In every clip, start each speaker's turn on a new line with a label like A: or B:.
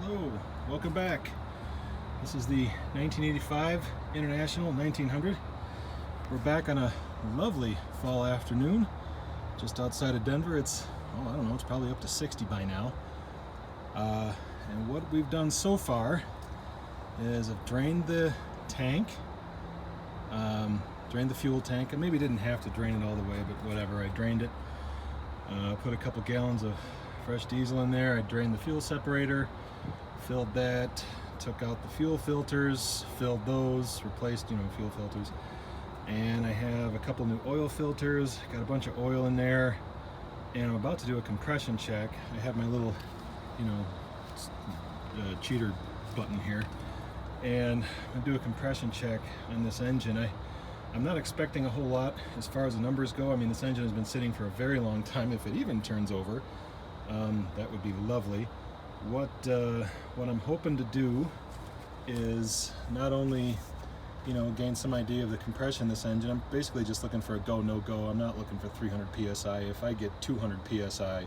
A: Hello, welcome back. This is the 1985 International 1900. We're back on a lovely fall afternoon just outside of Denver. It's, oh, I don't know, it's probably up to 60 by now. And what we've done so far is I've drained the tank, drained the fuel tank. I maybe didn't have to drain it all the way, but whatever, I drained it. Put a couple gallons of fresh diesel in there. I drained the fuel separator, filled that, took out the fuel filters, filled those, replaced, fuel filters. And I have a couple new oil filters, got a bunch of oil in there, and I'm about to do a compression check. I have my little, cheater button here, and I'm gonna do a compression check on this engine. I'm not expecting a whole lot as far as the numbers go. I mean, this engine has been sitting for a very long time. If it even turns over, that would be lovely. What I'm hoping to do is not only, gain some idea of the compression of this engine. I'm basically just looking for a go, no go. I'm not looking for 300 psi. If I get 200 psi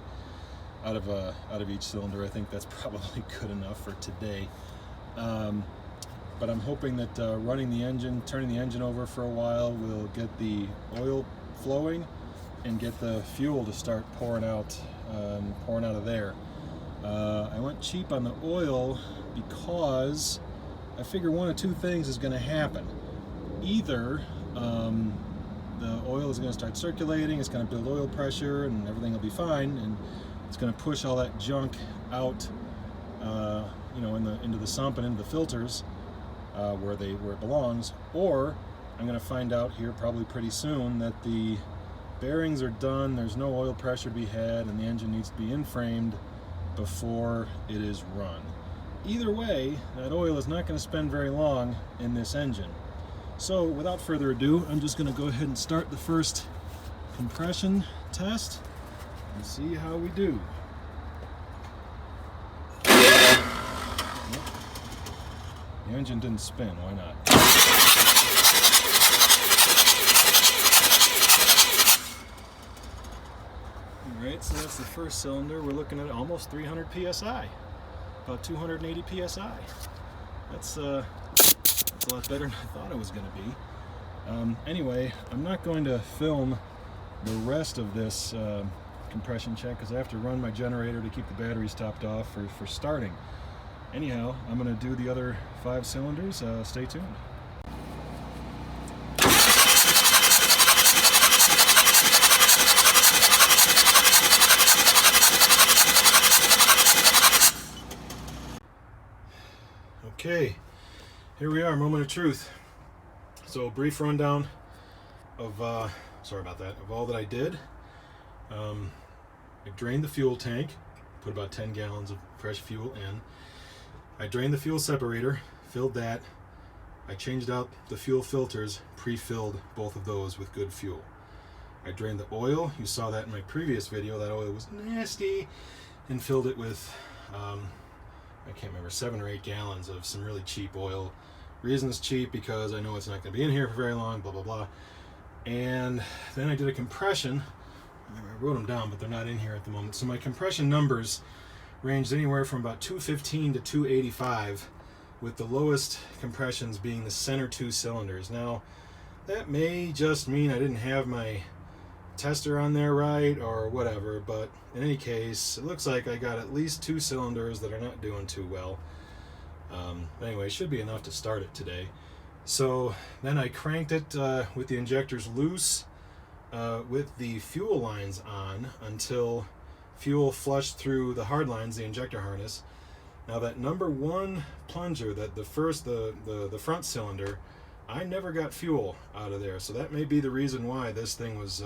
A: out of each cylinder, I think that's probably good enough for today. But I'm hoping that running the engine, turning the engine over for a while, will get the oil flowing and get the fuel to start pouring out of there. I went cheap on the oil because I figure one of two things is going to happen. Either the oil is going to start circulating, it's going to build oil pressure, and everything will be fine, and it's going to push all that junk out, into the sump and into the filters. Where it belongs, or I'm going to find out here probably pretty soon that the bearings are done, there's no oil pressure to be had, and the engine needs to be in-framed before it is run. Either way, that oil is not going to spend very long in this engine. So without further ado, I'm just going to go ahead and start the first compression test and see how we do. The engine didn't spin, why not? Alright, so that's the first cylinder. We're looking at almost 300 psi, about 280 psi. That's a lot better than I thought it was going to be. Anyway, I'm not going to film the rest of this compression check because I have to run my generator to keep the batteries topped off for starting. Anyhow, I'm going to do the other 5 cylinders. Stay tuned. Okay, here we are, moment of truth. So, brief rundown of, of all that I did. I drained the fuel tank, put about 10 gallons of fresh fuel in. I drained the fuel separator, filled that. I changed out the fuel filters, pre-filled both of those with good fuel. I drained the oil, you saw that in my previous video, that oil was nasty, and filled it with, I can't remember, 7 or 8 gallons of some really cheap oil. Reason it's cheap because I know it's not going to be in here for very long, blah, blah, blah. And then I did a compression. I wrote them down, but they're not in here at the moment. So my compression numbers ranged anywhere from about 215 to 285, with the lowest compressions being the center 2 cylinders. Now, that may just mean I didn't have my tester on there right or whatever, but in any case, it looks like I got at least 2 cylinders that are not doing too well. Anyway, it should be enough to start it today. So then I cranked it with the injectors loose, with the fuel lines on until fuel flushed through the hard lines, the injector harness. Now that number 1 plunger, that the front cylinder, I never got fuel out of there, so that may be the reason why this thing was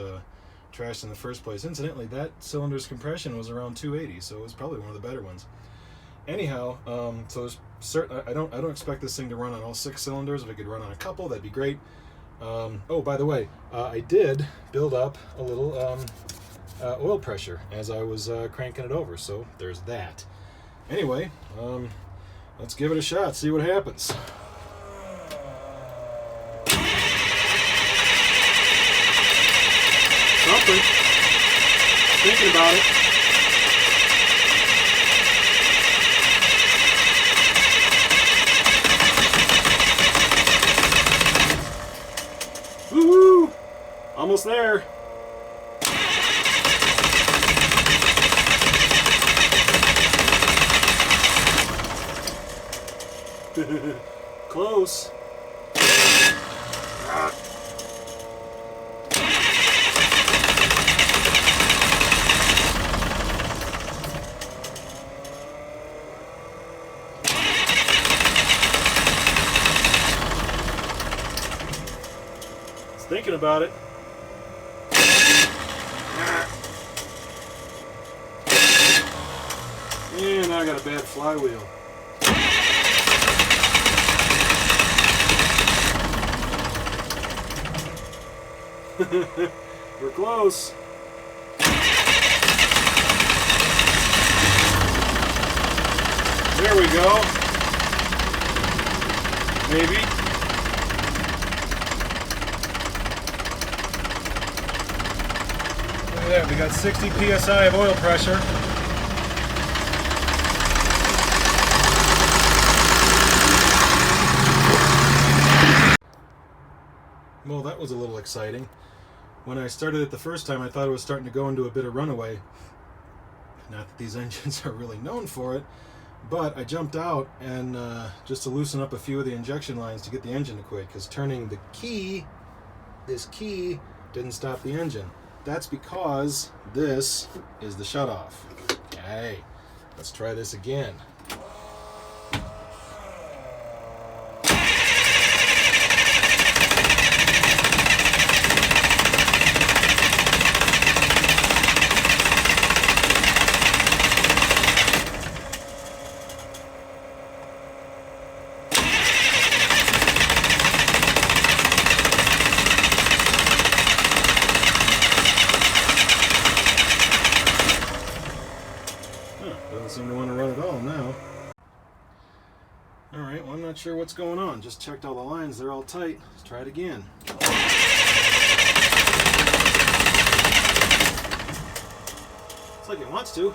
A: trashed in the first place. Incidentally, that cylinder's compression was around 280, so it was probably one of the better ones. Anyhow, so there's I don't expect this thing to run on all 6 cylinders. If it could run on a couple, that'd be great. Oh, by the way, I did build up a little oil pressure as I was cranking it over, so there's that. Anyway, let's give it a shot, see what happens. Something. Thinking about it. almost there. Close. Thinking about it. And now I got a bad flywheel. We're close. There we go. Maybe. Look at that, we got 60 psi of oil pressure. Well, that was a little exciting. When I started it the first time, I thought it was starting to go into a bit of runaway. Not that these engines are really known for it, but I jumped out and just to loosen up a few of the injection lines to get the engine to quit, because turning the key, this key, didn't stop the engine. That's because this is the shutoff. Okay, let's try this again. Doesn't seem to want to run at all now. Alright, well, I'm not sure what's going on. Just checked all the lines, they're all tight. Let's try it again. Looks like it wants to.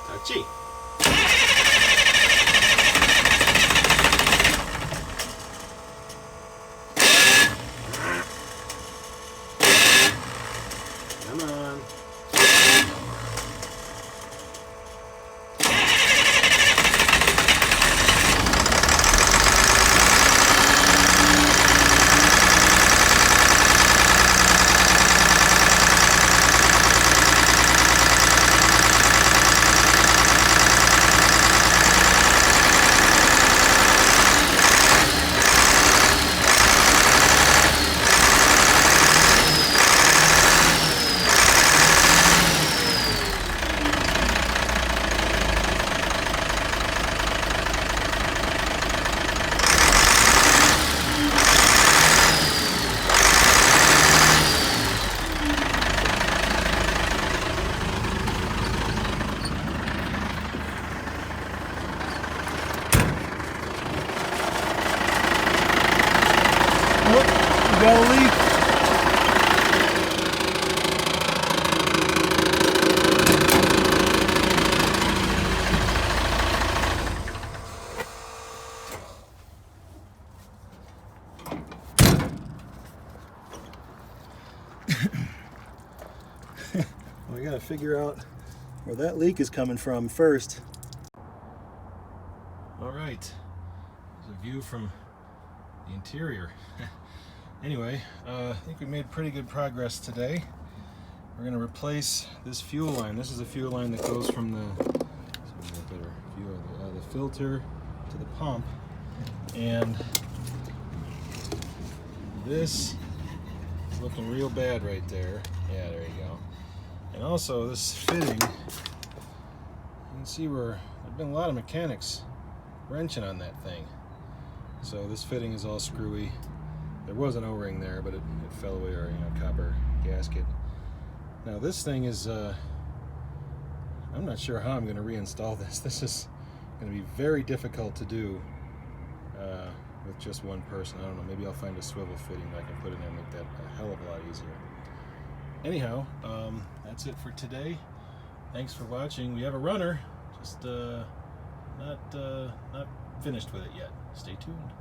A: Touchy. Come on. We gotta figure out where that leak is coming from first. All right, there's a view from the interior. Anyway, I think we made pretty good progress today. We're going to replace this fuel line. This is a fuel line that goes from the filter to the pump, and this is looking real bad right there. Yeah, there you go. And also this fitting, you can see where there's been a lot of mechanics wrenching on that thing. So this fitting is all screwy. There was an O-ring there, but it fell away, or copper gasket. Now this thing is, I'm not sure how I'm going to reinstall this. This is going to be very difficult to do with just one person. I don't know, maybe I'll find a swivel fitting that I can put in there and make that a hell of a lot easier. Anyhow, that's it for today. Thanks for watching. We have a runner, just not finished with it yet. Stay tuned.